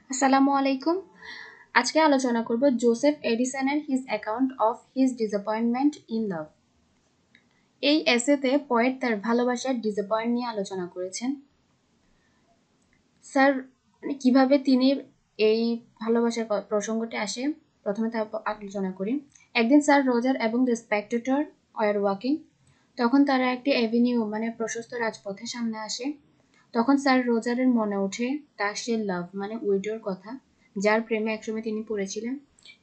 আসসালামু আলাইকুম। আজকে আলোচনা করব জোসেফ এডিসনের his account of his disappointment in love. এই এসেতে পয়েট তার ভালোবাসার ডিসঅ্যাপয়েন্ট নিয়ে আলোচনা করেছেন। স্যার কিভাবে তিনি এই ভালোবাসার প্রসঙ্গটি আসে প্রথমে তা আলোচনা করি। একদিন স্যার রজার এবং দ্য স্পেক্টেটর ওয়ার ওয়াকিং। তখন তারা একটি অ্যাভিনিউ প্রশস্ত রাজপথের সামনে আসে। তখন স্যার রজারের মনে ওঠে তার সে লাভ উইডোর কথা, যার প্রেমে একসময় তিনি পড়েছিলেন।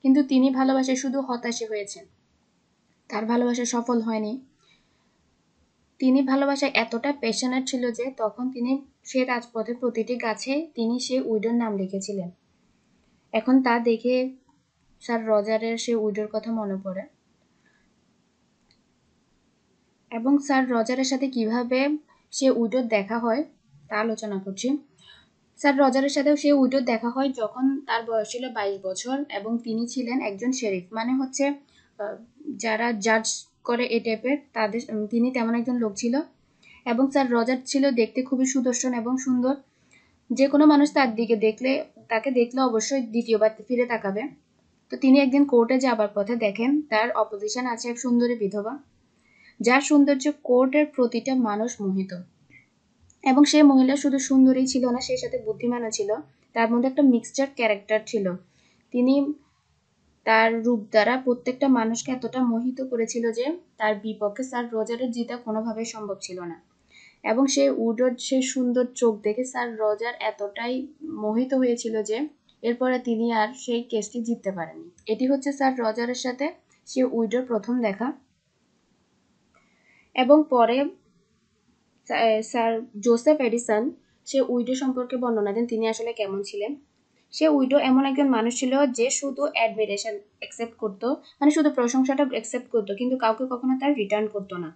কিন্তু তিনি ভালোবাসায় শুধু হতাশই হয়েছেন, তার ভালোবাসা সফল হয়নি। তিনি ভালোবাসায় এতটা প্যাশনেট ছিল যে তখন তিনি সে রাজপথে প্রতিটি গাছে তিনি সে উইডোর নাম লিখেছিলেন। এখন তা দেখে স্যার রজারের সে উইডোর কথা মনে পড়ে এবং স্যার রজারের সাথে কিভাবে সে উইডোর দেখা হয় তা আলোচনা করছি। স্যার রজারের সাথেও সে উইডোর দেখা হয় যখন তার বয়স ছিল 22 বছর এবং তিনি ছিলেন একজন শেরিফ, যারা জাজ করে এই টাইপের তাদের, তিনি তেমন একজন লোক ছিল। এবং স্যার রজার ছিল দেখতে খুবই সুদর্শন এবং সুন্দর। যে কোনো মানুষ তাকে দেখলে অবশ্যই দ্বিতীয়বার ফিরে তাকাবে। তো তিনি একদিন কোর্টে যাবার পথে দেখেন তার অপোজিশন আছে এক সুন্দরী বিধবা, যার সৌন্দর্য কোর্টের প্রতিটা মানুষ মোহিত। এবং সে মহিলা শুধু সুন্দরী ছিল না, সেই সাথে বুদ্ধিমানও ছিল। তার মধ্যে একটা মিক্সচার ক্যারেক্টার ছিল। তিনি তার রূপ দ্বারা প্রত্যেকটা মানুষকে এতটা মোহিত করেছিল যে তার বিপক্ষে স্যার রজারের জিতা কোনোভাবেই সম্ভব ছিল না। এবং সে উডোর সে সুন্দর চোখ দেখে স্যার রজার এতটাই মোহিত হয়েছিল যে এরপরে তিনি আর সেই কেসটি জিততে পারেনি। এটি হচ্ছে স্যার রজারের সাথে সে উইডোর প্রথম দেখা। এবং পরে স্যার জোসেফ এডিসন সে উইডো সম্পর্কে বর্ণনা দেন তিনি আসলে কেমন ছিলেন। সে উইডো এমন একজন মানুষ ছিল যে শুধু অ্যাডমিরেশন অ্যাকসেপ্ট করতো, শুধু প্রশংসাটা অ্যাকসেপ্ট করতো, কিন্তু কাউকে কখনো তার রিটার্ন করতো না।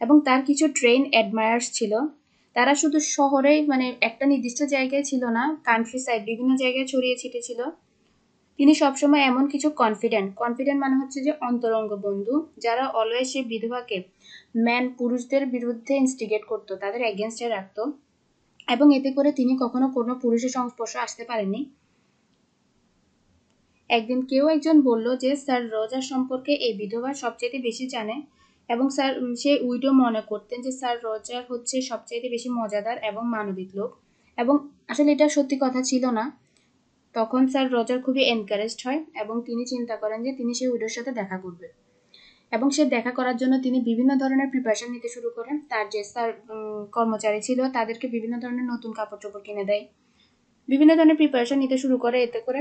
এবং তার কিছু ট্রেন অ্যাডমায়ার্স ছিল, তারা শুধু শহরেই একটা নির্দিষ্ট জায়গায় ছিল না, কান্ট্রি সাইড বিভিন্ন জায়গায় ছড়িয়ে ছিটে ছিল। তিনি সবসময় এমন কিছু কনফিডেন্ট হচ্ছে যে অন্তরঙ্গ বন্ধু, যারা অলওয়েজ সেই বিধবাকে পুরুষদের বিরুদ্ধে ইনস্টিগেট করতো, তাদের এগেনস্টে রাখতো। এবং এতে করে তিনি কখনো কোনো পুরুষের সংস্পর্শে আসতে পারেননি। একদিন একজন বলল যে স্যার রজার সম্পর্কে এই বিধবা সবচেয়ে বেশি জানে। এবং সে উইডো মনে করতেন যে স্যার রজার হচ্ছে সবচেয়ে বেশি মজাদার এবং মানবিক লোক। এবং আসলে এটা সত্যি কথা ছিল না। তখন স্যার রজার খুবই এনকারেজড হয় এবং তিনি চিন্তা করেন যে তিনি সেই উইডোর সাথে দেখা করবে। এবং সে দেখা করার জন্য তিনি বিভিন্ন ধরনের প্রিপারেশন নিতে শুরু করেন। তার যে স্যার কর্মচারী ছিল তাদেরকে বিভিন্ন ধরনের নতুন কাপড় চোপড় কিনে দেয়, বিভিন্ন ধরনের প্রিপারেশন নিতে শুরু করে এতে করে।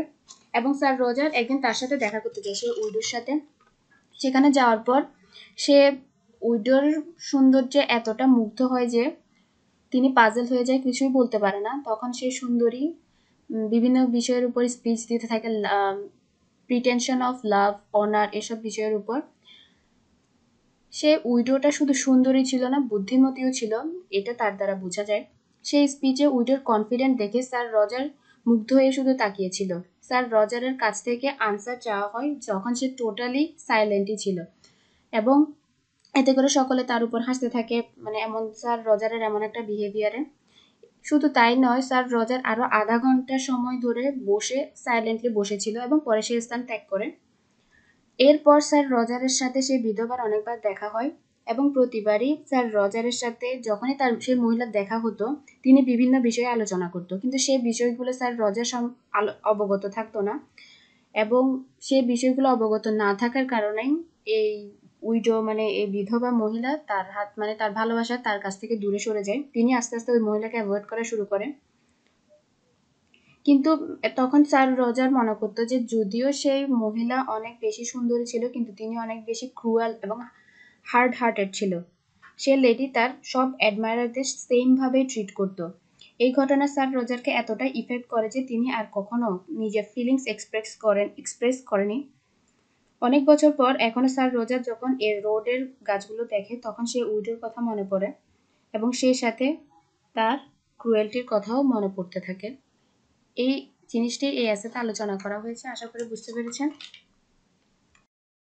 এবং স্যার রজার একদিন তার সাথে দেখা করতে যায়, সে উইডোর সাথে। সেখানে যাওয়ার পর সে উইডোর সৌন্দর্যে এতটা মুগ্ধ হয় যে তিনি পাজল হয়ে যায়, কিছুই বলতে পারে না। তখন সে সুন্দরী বিভিন্ন বিষয়ের উপর স্পিচ দিতে থাকে, প্রিটেনশন অফ লাভ, অনার, এসব বিষয়ের উপর। সে উইডোটা শুধু সুন্দরী ছিল না, বুদ্ধিমতীও ছিল, এটা তার দ্বারা বোঝা যায়। সেই স্পিচে উইডোর কনফিডেন্ট দেখে স্যার রজার মুগ্ধ হয়ে শুধু তাকিয়েছিল। স্যার রজারের কাছ থেকে আনসার চাওয়া হয় যখন সে টোটালি সাইলেন্টই ছিল। এবং এতে করে সকলে তার উপর হাসতে থাকে, এমন স্যার রজারের এমন একটা বিহেভিয়ারে। শুধু তাই নয়, স্যার রজার আরো আধা ঘন্টা সময় ধরে সাইলেন্টলি বসেছিল এবং পরে সে স্থান ত্যাগ করে। এরপর স্যার রজারের সাথে সেই বিধবার অনেকবার দেখা হয় এবং প্রতিবারই স্যার রজারের সাথে যখনই তার সেই মহিলার দেখা হতো তিনি বিভিন্ন বিষয়ে আলোচনা করতো, কিন্তু সেই বিষয়গুলো স্যার রজার অবগত থাকতো না। এবং সেই বিষয়গুলো অবগত না থাকার কারণেই এই উইডো এই বিধবা মহিলা তার তার ভালোবাসা তার কাছ থেকে দূরে সরে যায়। তিনি আস্তে আস্তে ওই মহিলাকে অ্যাভয়েড করা শুরু করে। কিন্তু তখন স্যার রজার মনে করতো যে যদিও সেই মহিলা অনেক বেশি সুন্দরী ছিল, কিন্তু তিনি অনেক বেশি ক্রুয়াল এবং হার্ড হার্টেড ছিল। সে লেডি তার সব অ্যাডমায়ারদের সেম ভাবেই ট্রিট করতো। এই ঘটনা স্যার রজারকে এতটা ইফেক্ট করে যে তিনি আর কখনো নিজের ফিলিংস এক্সপ্রেস করেনি। অনেক বছর পর এখনো স্যার রজার যখন এর রোডের গাছগুলো দেখে তখন সে উইডোর কথা মনে পড়ে এবং সেই সাথে তার ক্রুয়েলটির কথাও মনে পড়তে থাকে। এই জিনিসটি এই অ্যাসেতে আলোচনা করা হয়েছে, আশা করি বুঝতে পেরেছেন।